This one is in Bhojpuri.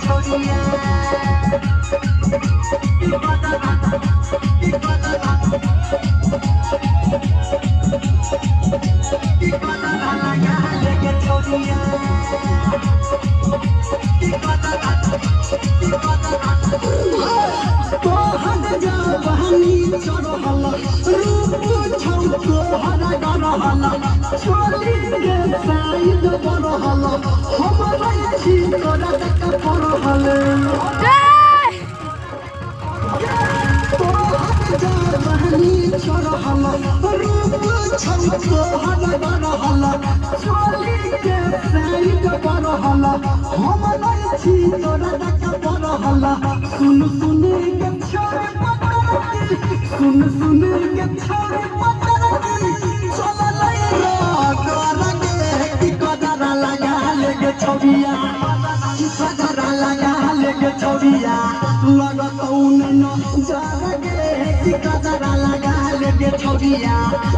छोड़िया सुन सुन के छोरे सुन सुन के छोरे चला लगे कदरा लगा लेके छोड़िया कदरा लगा लेके छोड़िया लगत उन न जा लगे कदरा लगा लेके छोड़िया।